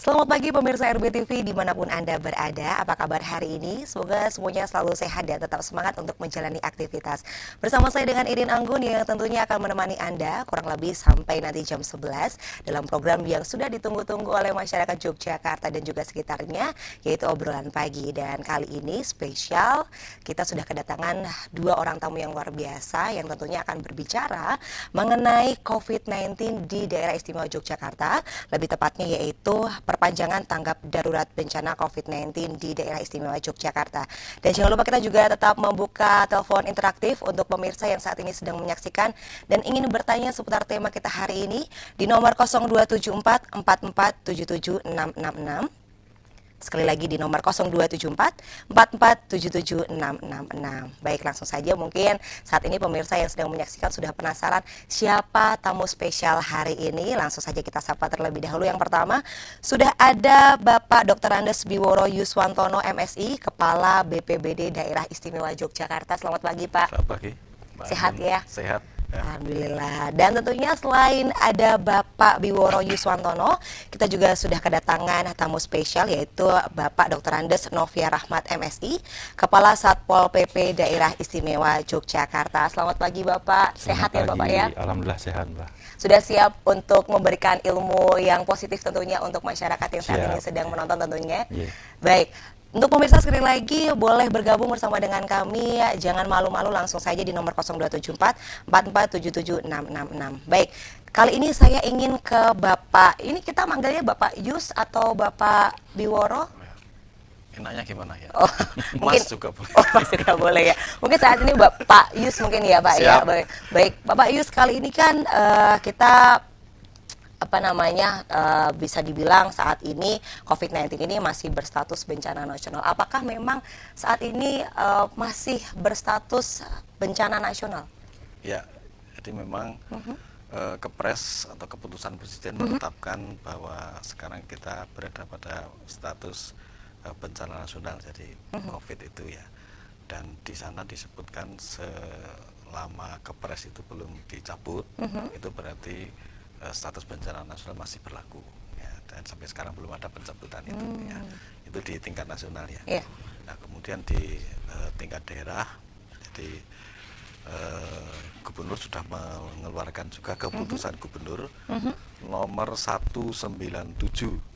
Selamat pagi pemirsa RBTV dimanapun Anda berada. Apa kabar hari ini? Semoga semuanya selalu sehat dan tetap semangat untuk menjalani aktivitas. Bersama saya dengan Irin Anggun yang tentunya akan menemani Anda kurang lebih sampai nanti jam 11 dalam program yang sudah ditunggu-tunggu oleh masyarakat Yogyakarta dan juga sekitarnya, yaitu Obrolan Pagi. Dan kali ini spesial, kita sudah kedatangan dua orang tamu yang luar biasa yang tentunya akan berbicara mengenai COVID-19 di daerah istimewa Yogyakarta, lebih tepatnya yaitu perpanjangan tanggap darurat bencana COVID-19 di daerah istimewa Yogyakarta. Dan jangan lupa kita juga tetap membuka telepon interaktif untuk pemirsa yang saat ini sedang menyaksikan dan ingin bertanya seputar tema kita hari ini di nomor 0274 4477 666. Sekali lagi di nomor 0274 4477 666. Baik, langsung saja mungkin saat ini pemirsa yang sedang menyaksikan sudah penasaran siapa tamu spesial hari ini. Langsung saja kita sapa terlebih dahulu. Yang pertama, sudah ada Bapak Dr. Andes Biworo Yuswantono MSI, Kepala BPBD Daerah Istimewa Yogyakarta. Selamat pagi, Pak. Selamat pagi. Sehat ya? Sehat. Ya. Alhamdulillah. Dan tentunya selain ada Bapak Biworo Yuswantono, kita juga sudah kedatangan tamu spesial yaitu Bapak Dr. Andes Novia Rahmat MSI, Kepala Satpol PP Daerah Istimewa Yogyakarta. Selamat pagi Bapak. Sehat ya Bapak ya? Alhamdulillah sehat, Mbak. Sudah siap untuk memberikan ilmu yang positif tentunya untuk masyarakat yang saat ini sedang menonton tentunya. Yeah. Baik. Untuk pemirsa sekali lagi boleh bergabung bersama dengan kami, jangan malu-malu, langsung saja di nomor 0274 4477 666. Baik, kali ini saya ingin ke Bapak, ini kita manggilnya Bapak Yus atau Bapak Biworo? Enaknya gimana ya? Oh, Mas juga boleh. Oh, Mas juga boleh ya. Mungkin saat ini Bapak Yus mungkin ya Pak. Siap. Ya. Baik, Bapak Yus, kali ini kan kita bisa dibilang saat ini COVID-19 ini masih berstatus bencana nasional. Apakah memang saat ini masih berstatus bencana nasional? Ya, jadi memang Kepres atau keputusan Presiden menetapkan bahwa sekarang kita berada pada status bencana nasional, jadi COVID itu ya. Dan di sana disebutkan selama Kepres itu belum dicabut, itu berarti status bencana nasional masih berlaku ya, dan sampai sekarang belum ada pencabutan itu ya. Itu di tingkat nasional ya. Yeah. Nah, kemudian di tingkat daerah, jadi gubernur sudah mengeluarkan juga keputusan gubernur nomor 197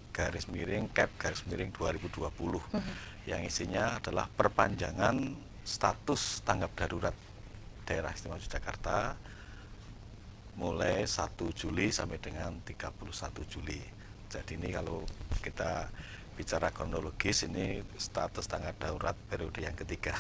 garis miring Kep garis miring 2020 yang isinya adalah perpanjangan status tanggap darurat daerah istimewa Yogyakarta mulai 1 Juli sampai dengan 31 Juli. Jadi ini kalau kita bicara kronologis, ini status tanggap darurat periode yang ketiga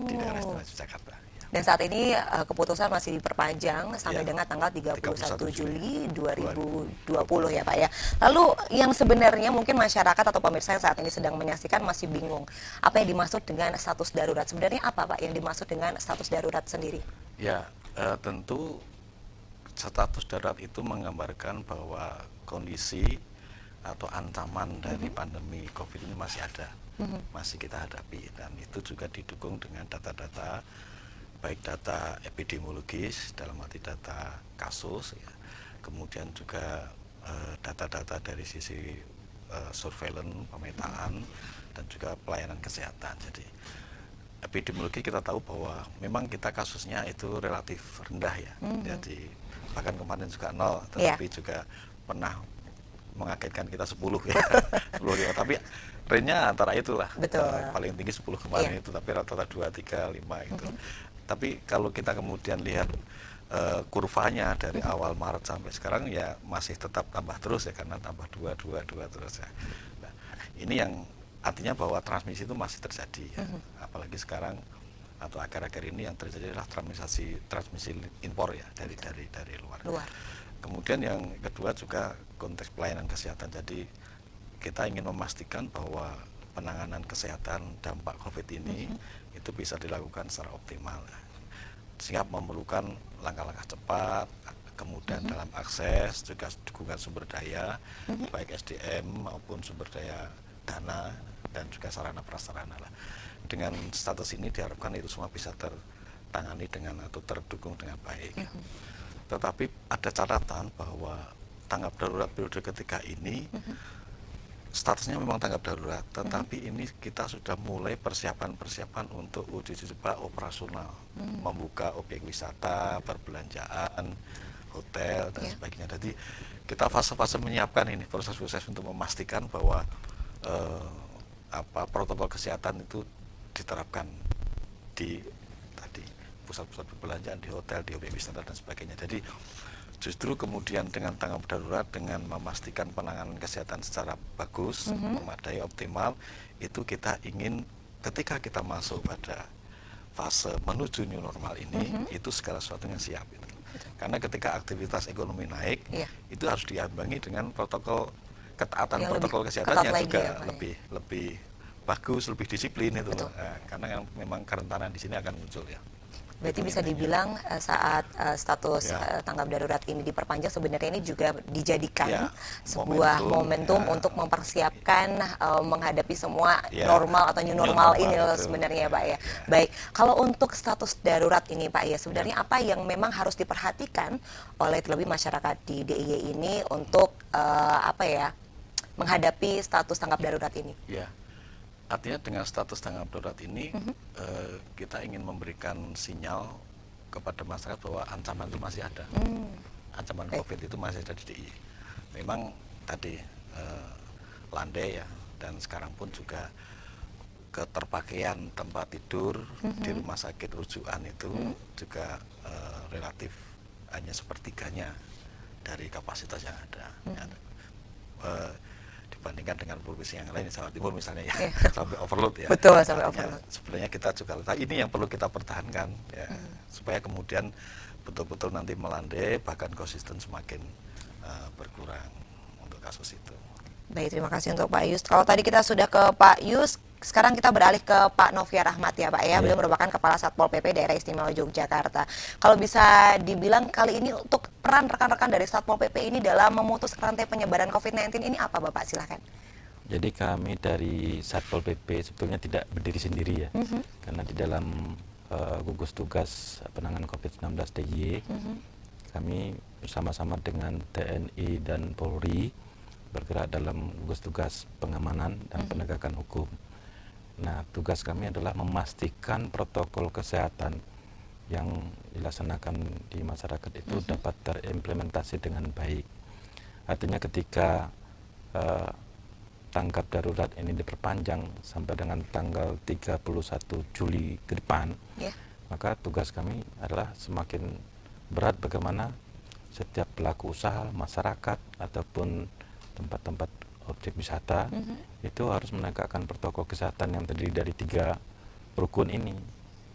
di daerah istimewa Yogyakarta. Dan saat ini keputusan masih diperpanjang sampai dengan tanggal 31 Juli 2020 ya Pak ya. Lalu yang sebenarnya mungkin masyarakat atau pemirsa yang saat ini sedang menyaksikan masih bingung. Apa yang dimaksud dengan status darurat? Sebenarnya apa Pak yang dimaksud dengan status darurat sendiri? Ya, tentu status darurat itu menggambarkan bahwa kondisi atau ancaman dari pandemi COVID ini masih ada, masih kita hadapi, dan itu juga didukung dengan data-data, baik data epidemiologis dalam arti data kasus, ya, kemudian juga data-data dari sisi surveillance, pemetaan, dan juga pelayanan kesehatan. Jadi epidemiologi kita tahu bahwa memang kita kasusnya itu relatif rendah ya, jadi bahkan kemarin juga 0, tetapi juga pernah mengagetkan kita 10 ya, 10 tapi range-nya antara itulah. Paling tinggi 10 kemarin itu, tapi rata-rata 2, 3, 5 gitu. Tapi kalau kita kemudian lihat kurvanya dari awal Maret sampai sekarang ya masih tetap tambah terus ya, karena tambah 2 terus ya. Nah, ini yang artinya bahwa transmisi itu masih terjadi ya. Apalagi sekarang atau akhir-akhir ini yang terjadi adalah transmisi impor ya, dari luar. Kemudian yang kedua juga konteks pelayanan kesehatan. Jadi kita ingin memastikan bahwa penanganan kesehatan dampak COVID ini itu bisa dilakukan secara optimal, sehingga memerlukan langkah-langkah cepat, kemudian dalam akses, juga dukungan sumber daya, baik SDM maupun sumber daya dana dan juga sarana prasarana lah. Dengan status ini diharapkan itu semua bisa tertangani dengan atau terdukung dengan baik. Tetapi ada catatan bahwa tanggap darurat periode ketiga ini statusnya memang tanggap darurat, tetapi ini kita sudah mulai persiapan untuk uji coba operasional, membuka objek wisata, perbelanjaan, hotel dan sebagainya. Jadi kita fase-fase menyiapkan ini proses-proses untuk memastikan bahwa protokol kesehatan itu diterapkan di tadi pusat-pusat perbelanjaan, di hotel, di objek wisata dan sebagainya. Jadi justru kemudian dengan tanggap darurat, dengan memastikan penanganan kesehatan secara bagus, memadai, optimal, itu kita ingin ketika kita masuk pada fase menuju new normal ini, itu segala sesuatunya siap. Gitu. Karena ketika aktivitas ekonomi naik, itu harus diimbangi dengan protokol ketaatan yang protokol kesehatan yang juga lebih bagus, lebih disiplin itu. Karena memang kerentanan di sini akan muncul ya. Berarti bisa dibilang saat status tanggap darurat ini diperpanjang, sebenarnya ini juga dijadikan sebuah momentum untuk mempersiapkan menghadapi semua normal atau new normal ini sebenarnya ya Pak ya. Baik, kalau untuk status darurat ini Pak ya, sebenarnya apa yang memang harus diperhatikan oleh terlebih masyarakat di DIY ini untuk menghadapi status tanggap darurat ini? Ya. Artinya dengan status tanggap darurat ini kita ingin memberikan sinyal kepada masyarakat bahwa ancaman itu masih ada, ancaman COVID itu masih ada di DIY. Memang tadi landai ya, dan sekarang pun juga keterpakaian tempat tidur di rumah sakit rujukan itu juga relatif hanya sepertiganya dari kapasitas yang ada. Dibandingkan dengan provinsi yang lain, Jawa Timur misalnya ya, sampai overload ya. Betul, sampai overload. Sebenarnya kita juga, ini yang perlu kita pertahankan ya, supaya kemudian betul-betul nanti melandai, bahkan konsisten semakin berkurang untuk kasus itu. Baik, terima kasih untuk Pak Yus. Kalau tadi kita sudah ke Pak Yus, sekarang kita beralih ke Pak Noviar Rahmat ya Pak ya. Beliau merupakan Kepala Satpol PP Daerah Istimewa Yogyakarta. Kalau bisa dibilang kali ini untuk peran rekan-rekan dari Satpol PP ini dalam memutus rantai penyebaran COVID-19 ini apa Bapak? Silahkan. Jadi kami dari Satpol PP sebetulnya tidak berdiri sendiri ya. Karena di dalam gugus tugas penanganan COVID-19 DIY, kami bersama-sama dengan TNI dan Polri bergerak dalam gugus tugas pengamanan dan penegakan hukum. Nah, tugas kami adalah memastikan protokol kesehatan yang dilaksanakan di masyarakat itu dapat terimplementasi dengan baik. Artinya ketika tanggap darurat ini diperpanjang sampai dengan tanggal 31 Juli ke depan, maka tugas kami adalah semakin berat bagaimana setiap pelaku usaha, masyarakat, ataupun tempat-tempat objek wisata itu harus menegakkan protokol kesehatan yang terdiri dari 3 rukun ini,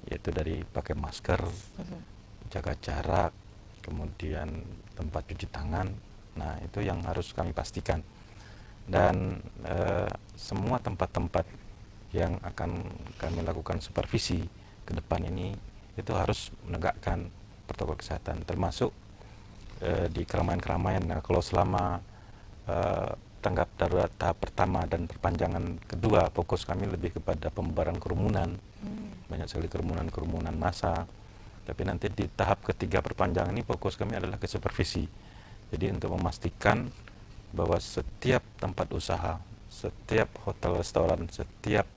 yaitu dari pakai masker, jaga jarak, kemudian tempat cuci tangan. Nah, itu yang harus kami pastikan. Dan semua tempat-tempat yang akan kami lakukan supervisi ke depan ini itu harus menegakkan protokol kesehatan, termasuk di keramaian-keramaian. Nah, kalau selama tanggap darurat tahap pertama dan perpanjangan kedua, fokus kami lebih kepada pembubaran kerumunan. Banyak sekali kerumunan massa. Tapi nanti di tahap ketiga perpanjangan ini fokus kami adalah ke supervisi. Jadi untuk memastikan bahwa setiap tempat usaha, setiap hotel restoran, setiap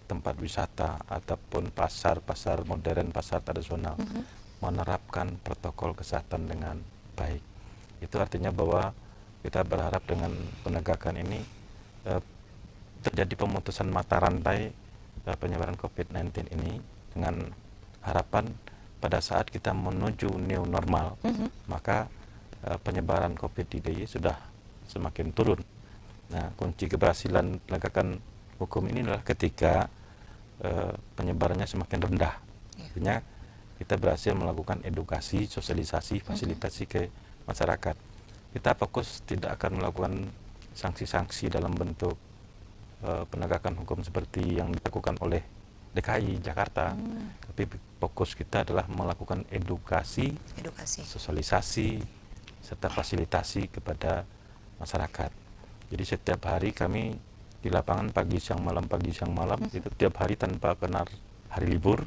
tempat wisata ataupun pasar modern, pasar tradisional menerapkan protokol kesehatan dengan baik. Itu artinya bahwa kita berharap dengan penegakan ini terjadi pemutusan mata rantai penyebaran COVID-19 ini, dengan harapan pada saat kita menuju new normal, maka penyebaran COVID di DIY sudah semakin turun. Nah, kunci keberhasilan penegakan hukum ini adalah ketika penyebarannya semakin rendah. Artinya kita berhasil melakukan edukasi, sosialisasi, fasilitasi ke masyarakat. Kita fokus tidak akan melakukan sanksi-sanksi dalam bentuk penegakan hukum seperti yang dilakukan oleh DKI Jakarta, tapi fokus kita adalah melakukan edukasi, sosialisasi, serta fasilitasi kepada masyarakat. Jadi setiap hari kami di lapangan pagi siang malam itu tiap hari tanpa kenal hari libur,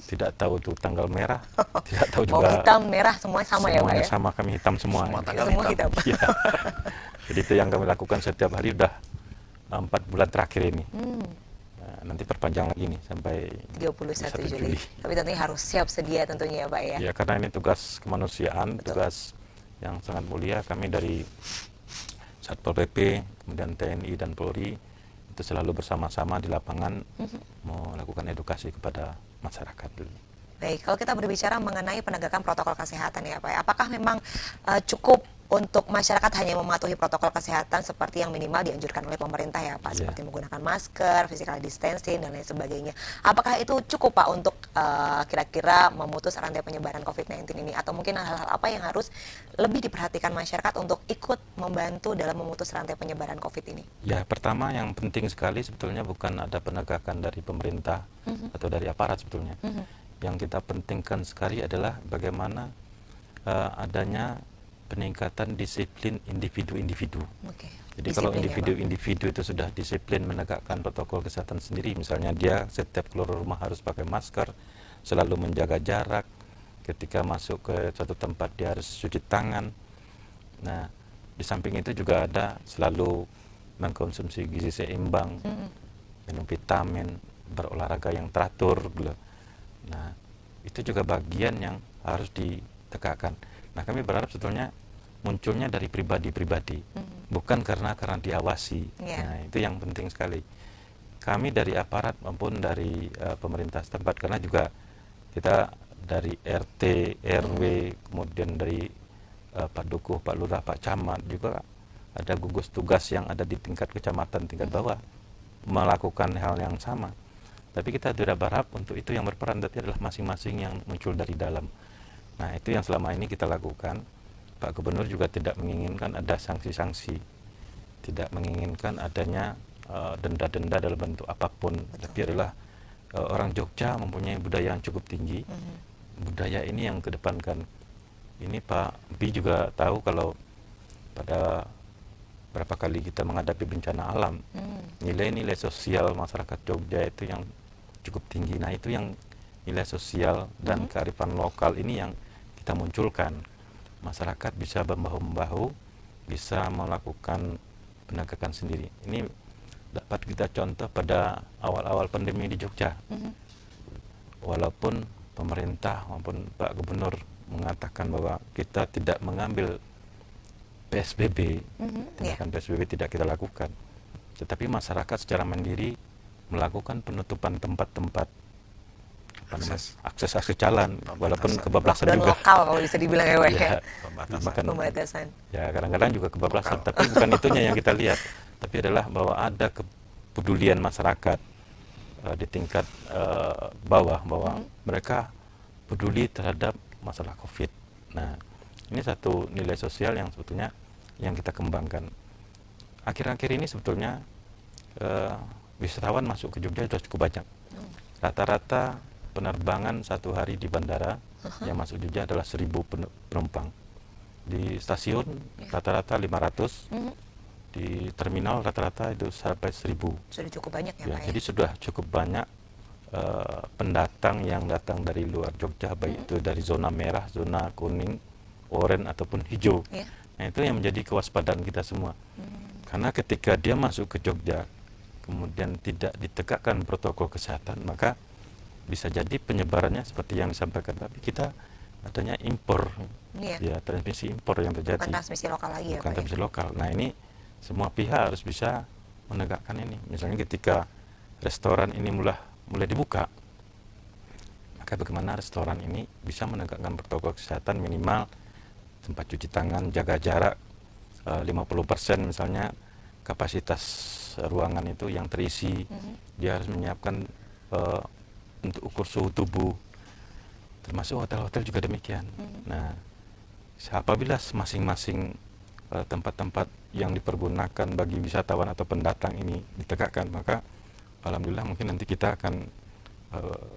tidak tahu tuh tanggal merah, tidak tahu juga. Mau hitam, merah, semuanya sama ya Pak ya? Semuanya sama, kami hitam semua. Semua hitam. Ya. Jadi itu yang kami lakukan setiap hari, udah 4 bulan terakhir ini. Nanti perpanjang lagi nih sampai 31 Juli. Tapi tentunya harus siap sedia tentunya ya Pak ya. Ya, karena ini tugas kemanusiaan, tugas yang sangat mulia. Kami dari Satpol PP, kemudian TNI dan Polri itu selalu bersama-sama di lapangan melakukan edukasi kepada masyarakat. Baik, kalau kita berbicara mengenai penegakan protokol kesehatan ya Pak, apakah memang cukup untuk masyarakat hanya mematuhi protokol kesehatan seperti yang minimal dianjurkan oleh pemerintah ya Pak, seperti menggunakan masker, physical distancing dan lain sebagainya. Apakah itu cukup Pak untuk kira-kira memutus rantai penyebaran COVID-19 ini, atau mungkin hal-hal apa yang harus lebih diperhatikan masyarakat untuk ikut membantu dalam memutus rantai penyebaran COVID ini? Ya, pertama yang penting sekali sebetulnya bukan ada penegakan dari pemerintah atau dari aparat sebetulnya. Yang kita pentingkan sekali adalah bagaimana adanya peningkatan disiplin individu-individu. Jadi disiplin, kalau individu-individu itu sudah disiplin menegakkan protokol kesehatan sendiri, misalnya dia setiap keluar rumah harus pakai masker, selalu menjaga jarak, ketika masuk ke suatu tempat dia harus cuci tangan. Nah, di samping itu juga ada selalu mengkonsumsi gizi seimbang, minum vitamin, berolahraga yang teratur. Nah, itu juga bagian yang harus ditegakkan. Nah, kami berharap sebetulnya munculnya dari pribadi-pribadi, bukan karena diawasi. Nah, itu yang penting sekali. Kami dari aparat maupun dari pemerintah setempat, karena juga kita dari RT, RW, kemudian dari Pak Dukuh, Pak Lurah, Pak Camat, juga ada gugus tugas yang ada di tingkat kecamatan, tingkat bawah, melakukan hal yang sama. Tapi kita tidak berharap untuk itu yang berperan, tapi adalah masing-masing yang muncul dari dalam. Nah, itu yang selama ini kita lakukan. Pak Gubernur juga tidak menginginkan ada sanksi-sanksi, tidak menginginkan adanya denda-denda dalam bentuk apapun. Tapi adalah orang Jogja mempunyai budaya yang cukup tinggi. Budaya ini yang kedepankan. Ini Pak Bi juga tahu kalau pada berapa kali kita menghadapi bencana alam, nilai-nilai sosial masyarakat Jogja itu yang cukup tinggi. Nah, itu yang nilai sosial dan kearifan lokal ini yang kita munculkan. Masyarakat bisa membahu-membahu, bisa melakukan penegakan sendiri. Ini dapat kita contoh pada awal-awal pandemi di Jogja. Walaupun pemerintah maupun Pak Gubernur mengatakan bahwa kita tidak mengambil PSBB, tindakan PSBB tidak kita lakukan. Tetapi masyarakat secara mandiri melakukan penutupan tempat-tempat akses jalan, walaupun kebablasan juga. Lokal kalau bisa dibilang ya, pembatasan. Ya, kadang-kadang juga kebablasan, tapi bukan itunya yang kita lihat, tapi adalah bahwa ada kepedulian masyarakat di tingkat bawah, bahwa mereka peduli terhadap masalah COVID. Nah, ini satu nilai sosial yang sebetulnya yang kita kembangkan. Akhir-akhir ini sebetulnya wisatawan masuk ke Jogja sudah cukup banyak. Rata-rata penerbangan satu hari di bandara yang masuk Jogja adalah 1.000 penumpang. Di stasiun rata-rata 500, di terminal rata-rata itu sampai 1.000. Sudah cukup banyak ya Pak ya? Jadi sudah cukup banyak pendatang yang datang dari luar Jogja, baik itu dari zona merah, zona kuning, oranye ataupun hijau. Nah, itu yang menjadi kewaspadaan kita semua. Karena ketika dia masuk ke Jogja, kemudian tidak ditegakkan protokol kesehatan, maka bisa jadi penyebarannya seperti yang disampaikan tadi, kita adanya impor, ya, transmisi impor yang terjadi. Bukan transmisi lokal lagi bukan transmisi lokal. Nah, ini semua pihak harus bisa menegakkan ini. Misalnya ketika restoran ini mulai dibuka, maka bagaimana restoran ini bisa menegakkan protokol kesehatan, minimal tempat cuci tangan, jaga jarak 50% misalnya kapasitas ruangan itu yang terisi. Dia harus menyiapkan untuk ukur suhu tubuh, termasuk hotel-hotel juga demikian. Nah, apabila masing-masing tempat-tempat yang dipergunakan bagi wisatawan atau pendatang ini ditegakkan, maka alhamdulillah mungkin nanti kita akan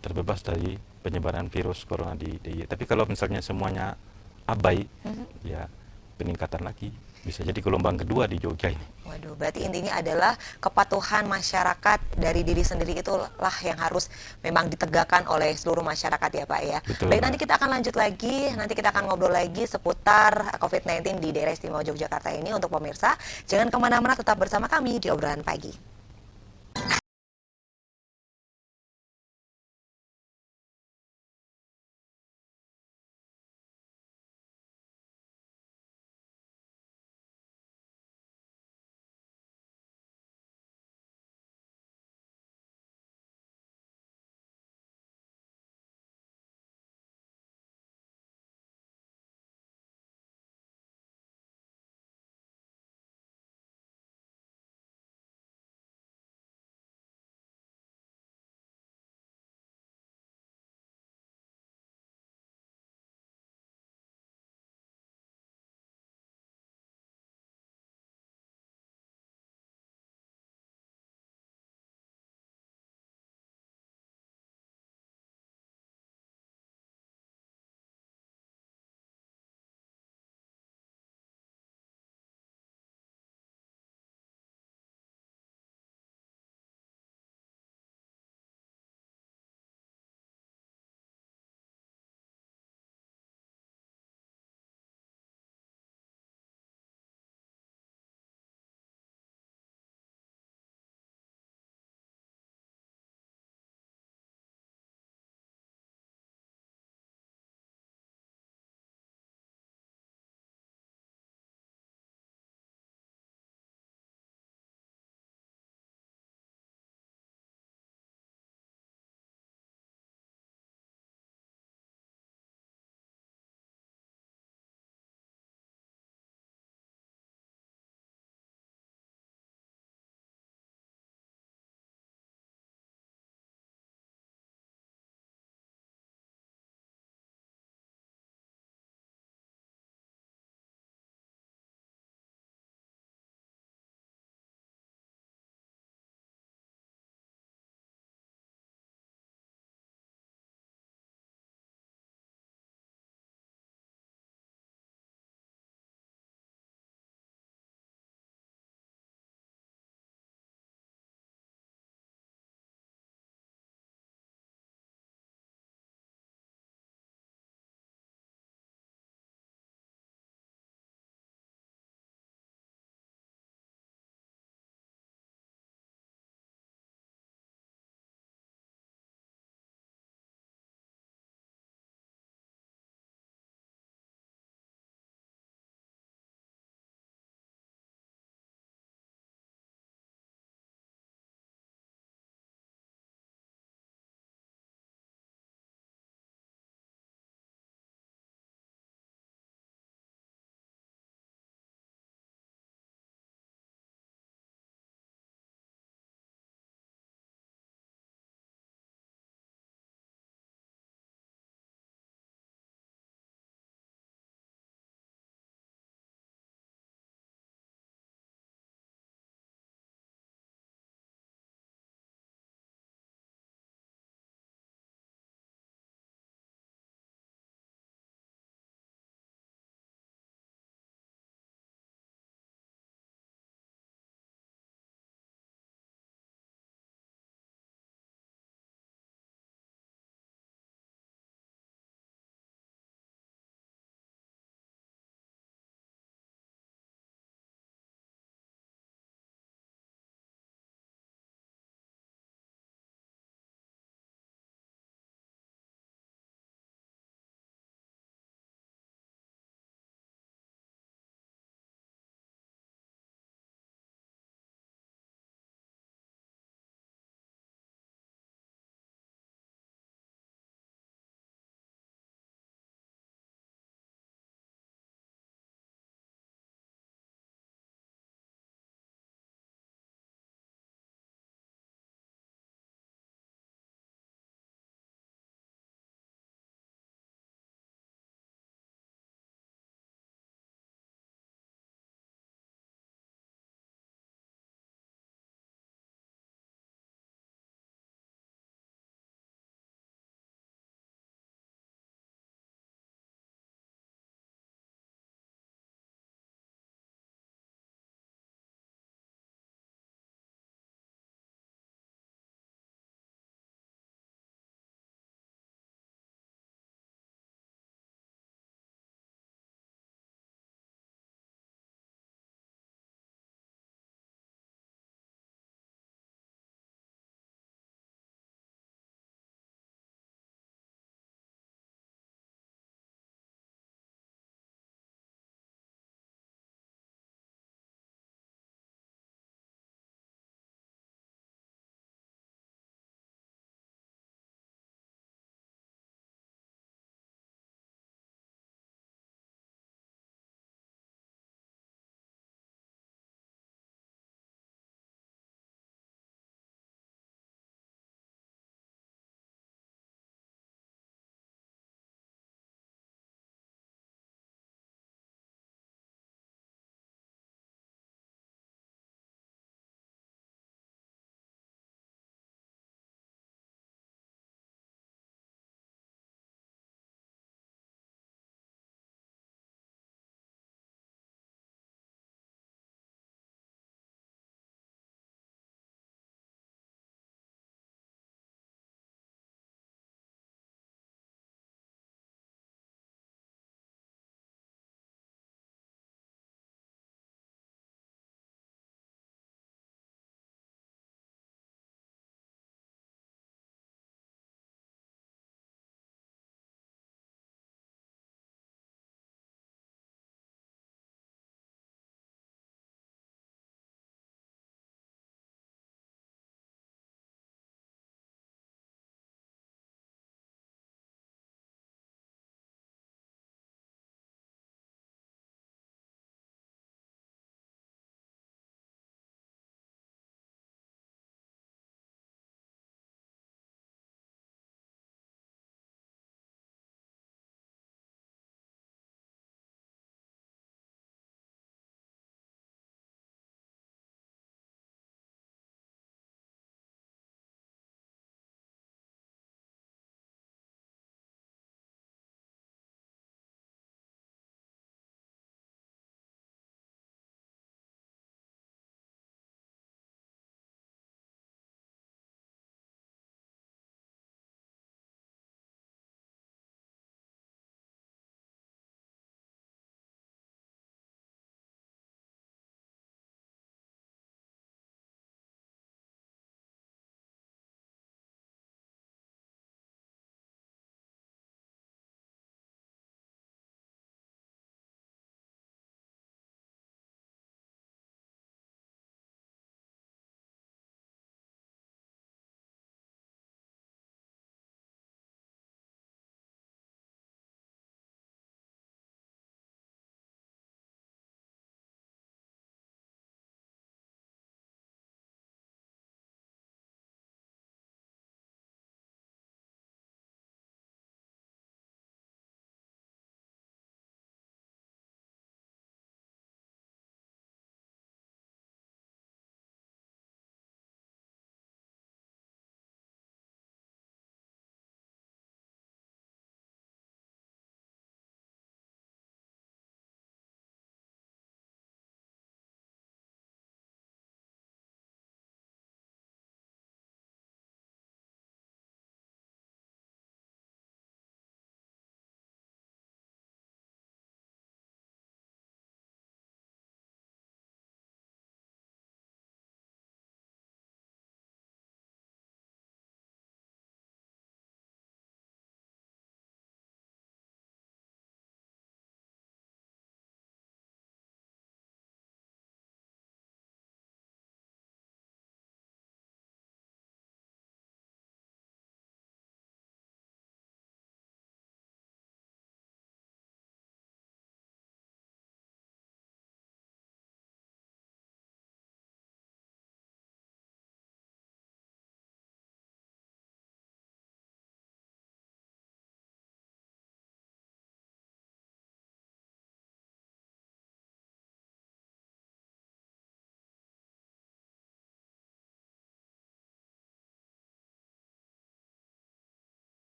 terbebas dari penyebaran virus corona di DIY. Tapi kalau misalnya semuanya abai, ya peningkatan lagi. Bisa jadi gelombang kedua di Jogja ini. Waduh, berarti intinya adalah kepatuhan masyarakat dari diri sendiri itulah yang harus memang ditegakkan oleh seluruh masyarakat ya Pak ya. Betul, Baik, Mbak. nanti kita akan lanjut lagi, nanti kita akan ngobrol lagi seputar COVID-19 di daerah istimewa Yogyakarta ini. Untuk pemirsa, jangan kemana-mana, tetap bersama kami di Obrolan Pagi.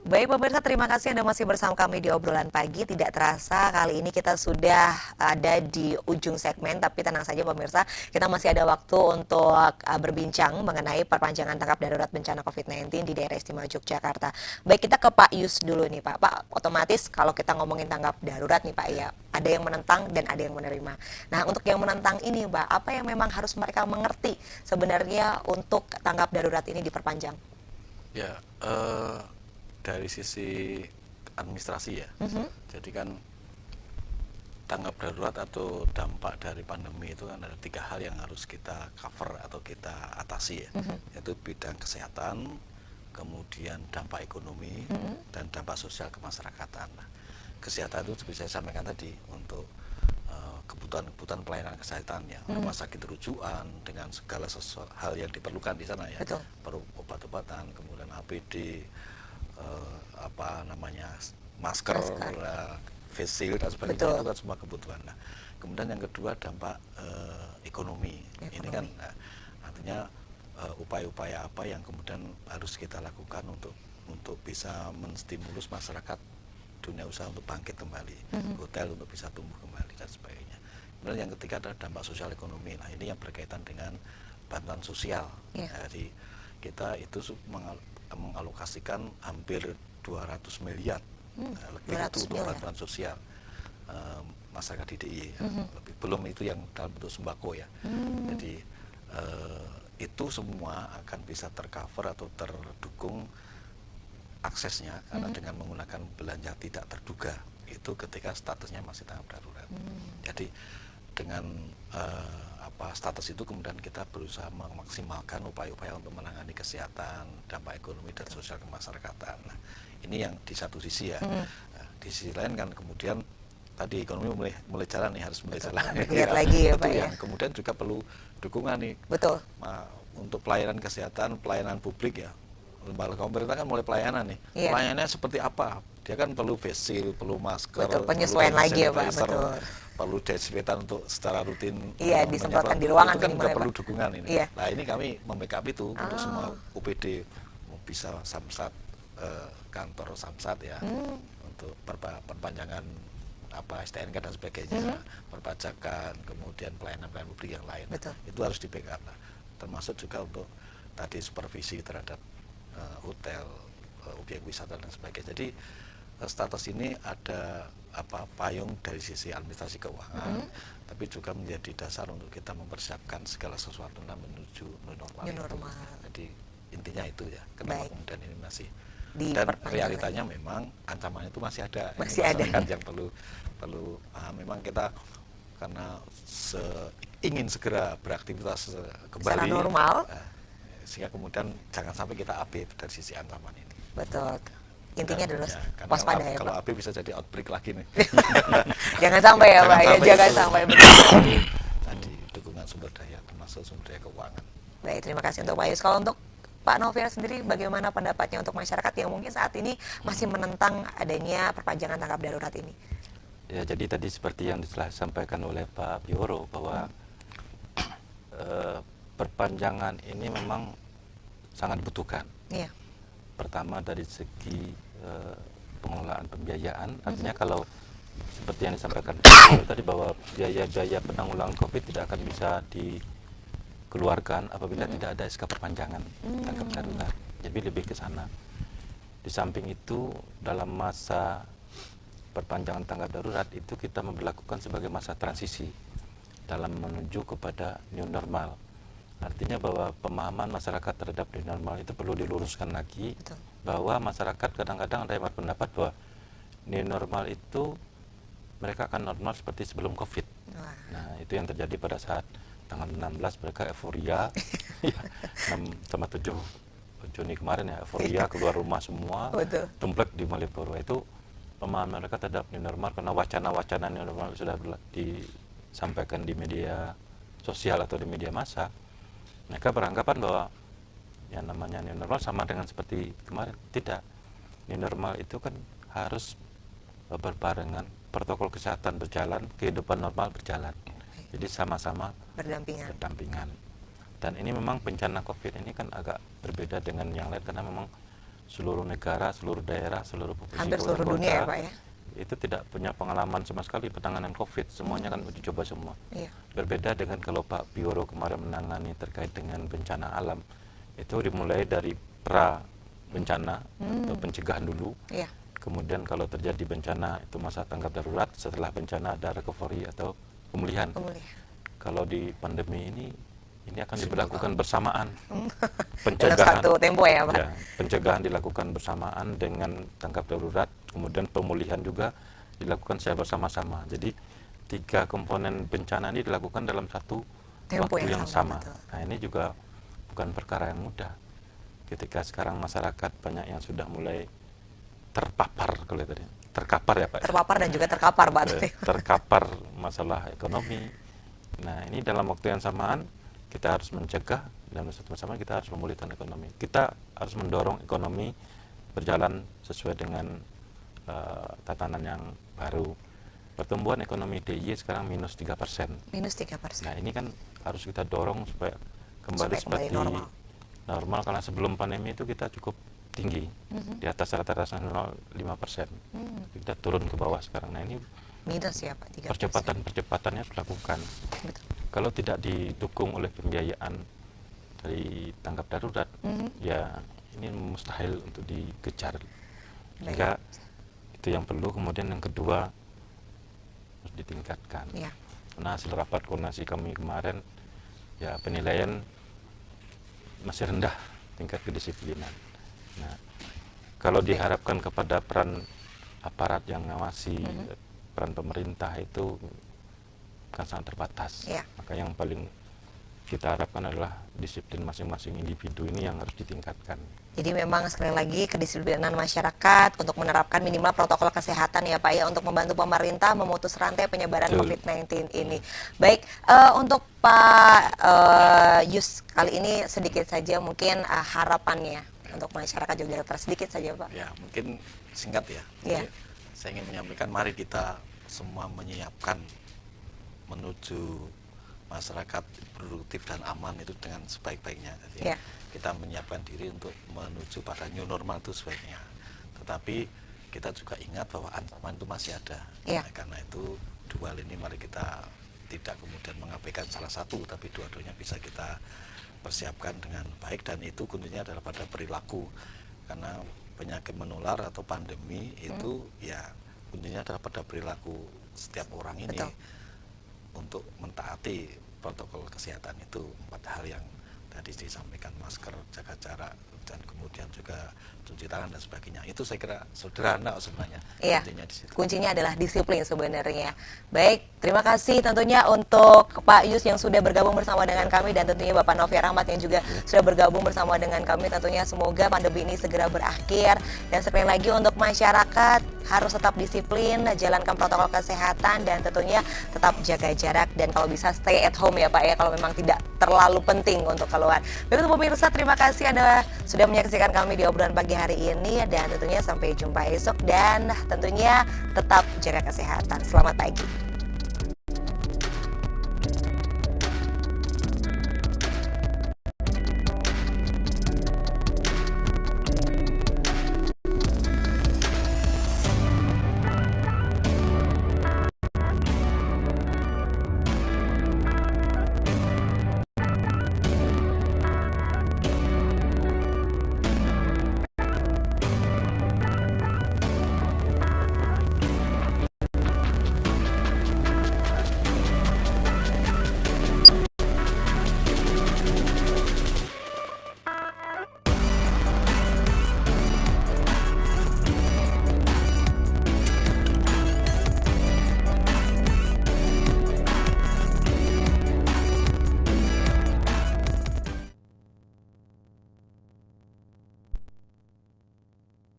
Baik pemirsa, terima kasih Anda masih bersama kami di obrolan pagi. Tidak terasa kali ini kita sudah ada di ujung segmen, tapi tenang saja pemirsa, kita masih ada waktu untuk berbincang mengenai perpanjangan tanggap darurat bencana COVID-19 di daerah istimewa Yogyakarta. Baik, kita ke Pak Yus dulu nih Pak. Pak, otomatis kalau kita ngomongin tanggap darurat nih Pak ya, ada yang menentang dan ada yang menerima. Nah, untuk yang menentang ini Pak, apa yang memang harus mereka mengerti sebenarnya untuk tanggap darurat ini diperpanjang? Ya, dari sisi administrasi ya, jadi kan tanggap darurat atau dampak dari pandemi itu kan ada 3 hal yang harus kita cover atau kita atasi ya, yaitu bidang kesehatan, kemudian dampak ekonomi, dan dampak sosial kemasyarakatan. Nah, kesehatan itu seperti saya sampaikan tadi untuk kebutuhan pelayanan kesehatan ya, rumah sakit rujukan dengan segala hal yang diperlukan di sana ya, perlu obat-obatan, kemudian APD, masker, face shield dan sebagainya, itu kan semua kebutuhan. Nah, kemudian yang kedua dampak ekonomi. Ini kan artinya upaya-upaya apa yang kemudian harus kita lakukan untuk bisa menstimulus masyarakat dunia usaha untuk bangkit kembali, hotel untuk bisa tumbuh kembali dan sebagainya. Kemudian yang ketiga adalah dampak sosial ekonomi. Nah, ini yang berkaitan dengan bantuan sosial. Jadi kita itu mengalokasikan hampir 200 miliar lebih itu untuk bantuan sosial masyarakat di DIY. Belum itu yang dalam bentuk sembako ya. Jadi itu semua akan bisa tercover atau terdukung aksesnya karena dengan menggunakan belanja tidak terduga itu ketika statusnya masih tanggap darurat. Jadi dengan status itu kemudian kita berusaha memaksimalkan upaya-upaya untuk menangani kesehatan, dampak ekonomi dan sosial kemasyarakatan. Nah, ini yang di satu sisi ya. Nah, di sisi lain kan kemudian tadi ekonomi mulai jalan nih, harus mulai jalan. Lihat lagi ya Pak yang kemudian juga perlu dukungan nih. Betul. Untuk pelayanan kesehatan, pelayanan publik ya. Lembaga pemerintah kan mulai pelayanan nih. Pelayanannya seperti apa? Dia kan perlu face shield, perlu masker, penyesuaian lagi ya Pak, betul. Perlu desinfektan untuk secara rutin. Disemprotkan di ruangan itu kan juga perlu dukungan ini. Nah, ini kami membackup itu untuk semua UPD, bisa samsat, kantor samsat ya, untuk perpanjangan STNK dan sebagainya, perpajakan, kemudian pelayanan publik yang lain. Itu harus di backup. Termasuk juga untuk tadi supervisi terhadap hotel, objek wisata dan sebagainya. Jadi status ini ada payung dari sisi administrasi keuangan, tapi juga menjadi dasar untuk kita mempersiapkan segala sesuatu menuju new normal. Jadi intinya itu ya. Kenapa kemudian ini masih dan realitanya memang ancaman itu masih ada. Yang perlu memang kita karena ingin segera beraktivitas kembali normal. Sehingga kemudian jangan sampai kita abe dari sisi ancaman ini. Betul. Intinya dulu waspada ya Pak. Kalau abe bisa jadi outbreak lagi nih. Jangan sampai ya Pak, jangan sampai. Tadi dukungan sumber daya termasuk sumber daya keuangan. Baik, terima kasih untuk Pak Yus. Kalau untuk Pak Novel sendiri, bagaimana pendapatnya untuk masyarakat yang mungkin saat ini masih menentang adanya perpanjangan tanggap darurat ini? Ya, jadi tadi seperti yang telah disampaikan oleh Pak Bioro bahwa perpanjangan ini memang sangat dibutuhkan. Pertama dari segi pengelolaan pembiayaan, artinya kalau seperti yang disampaikan tadi bahwa biaya-biaya penanggulangan COVID tidak akan bisa dikeluarkan apabila tidak ada SK perpanjangan tanggap darurat. Jadi lebih ke sana. Di samping itu dalam masa perpanjangan tanggap darurat itu kita memperlakukan sebagai masa transisi dalam menuju kepada new normal. Artinya bahwa pemahaman masyarakat terhadap new normal itu perlu diluruskan lagi. Bahwa masyarakat kadang-kadang ada yang berpendapat bahwa new normal itu mereka akan normal seperti sebelum COVID. Nah, itu yang terjadi pada saat tanggal 16 mereka euforia 6 sama 7 Juni kemarin ya, euforia keluar rumah semua, tumplek di Malioboro. Itu pemahaman mereka terhadap new normal karena wacana-wacana new normal sudah disampaikan di media sosial atau di media massa. Mereka beranggapan bahwa yang namanya new normal sama dengan seperti kemarin. Tidak. New normal itu kan harus berbarengan, protokol kesehatan berjalan, kehidupan normal berjalan. Jadi sama-sama berdampingan. Dan ini memang bencana COVID ini kan agak berbeda dengan yang lain karena memang seluruh negara, seluruh daerah, seluruh provinsi, hampir seluruh dunia ya Pak ya. Itu tidak punya pengalaman sama sekali penanganan COVID, semuanya kan uji coba semua. Iya. Berbeda dengan kalau Pak Bioro kemarin menangani terkait dengan bencana alam, itu dimulai dari pra bencana atau pencegahan dulu. Iya. Kemudian kalau terjadi bencana itu masa tanggap darurat, setelah bencana ada recovery atau pemulihan. Kalau di pandemi ini akan diberlakukan bersamaan. Pencegahan, dalam satu tempo ya Pak. Ya, pencegahan dilakukan bersamaan dengan tanggap darurat, kemudian pemulihan juga dilakukan secara bersama-sama. Jadi 3 komponen bencana ini dilakukan dalam satu tempo waktu yang sama. Betul. Nah ini juga bukan perkara yang mudah. Ketika sekarang masyarakat banyak yang sudah mulai terpapar, kalau tadi terkapar ya Pak. Terpapar dan juga terkapar Pak. Terkapar masalah ekonomi. Nah ini dalam waktu yang samaan kita harus mencegah dan bersama-sama kita harus memulihkan ekonomi. Kita harus mendorong ekonomi berjalan sesuai dengan tatanan yang baru. Pertumbuhan ekonomi DIY sekarang minus 3%. Minus 3%. Nah ini kan harus kita dorong supaya kembali seperti normal, karena sebelum pandemi itu kita cukup tinggi, di atas rata-rata nasional 5%. Kita turun ke bawah sekarang. Nah ini minus ya Pak, 3%. Percepatannya harus dilakukan. Betul. Kalau tidak didukung oleh pembiayaan dari tanggap darurat, ya ini mustahil untuk dikejar. Sehingga itu yang perlu. Kemudian yang kedua harus ditingkatkan. Ya. Nah hasil rapat koordinasi kami kemarin, ya penilaian masih rendah tingkat kedisiplinan. Nah kalau diharapkan kepada peran aparat yang ngawasi, peran pemerintah itu kan sangat terbatas. Ya. Maka yang paling kita harapkan adalah disiplin masing-masing individu ini yang harus ditingkatkan. Jadi memang sekali lagi kedisiplinan masyarakat untuk menerapkan minimal protokol kesehatan ya Pak ya, untuk membantu pemerintah memutus rantai penyebaran COVID-19 ini. Baik, untuk Pak Yus kali ini sedikit saja mungkin harapannya untuk masyarakat Yogyakarta, sedikit saja Pak. Ya mungkin singkat ya. Ya. Saya ingin menyampaikan mari kita semua menyiapkan menuju masyarakat produktif dan aman itu dengan sebaik-baiknya. Jadi kita menyiapkan diri untuk menuju pada new normal itu sebaiknya. Tetapi kita juga ingat bahwa ancaman itu masih ada. Nah, karena itu dua ini mari kita tidak kemudian mengabaikan salah satu, tapi dua-duanya bisa kita persiapkan dengan baik, dan itu kuncinya adalah pada perilaku. Karena penyakit menular atau pandemi itu ya kuncinya adalah pada perilaku setiap orang ini. Betul. Untuk mentaati protokol kesehatan itu 4 hal yang tadi disampaikan, masker, jaga jarak, dan kemudian juga cuci tangan dan sebagainya. Itu saya kira sederhana sebenarnya. Iya. Kuncinya adalah disiplin sebenarnya. Baik, terima kasih tentunya untuk Pak Yus yang sudah bergabung bersama dengan kami, dan tentunya Bapak Novi Rahmat yang juga sudah bergabung bersama dengan kami. Tentunya semoga pandemi ini segera berakhir, dan sekali lagi untuk masyarakat harus tetap disiplin, jalankan protokol kesehatan, dan tentunya tetap jaga jarak, dan kalau bisa stay at home ya Pak ya, kalau memang tidak terlalu penting untuk keluar. Baik pemirsa, terima kasih Anda sudah menyaksikan kami di obrolan pagi hari ini, dan tentunya sampai jumpa esok, dan tentunya tetap jaga kesehatan. Selamat pagi.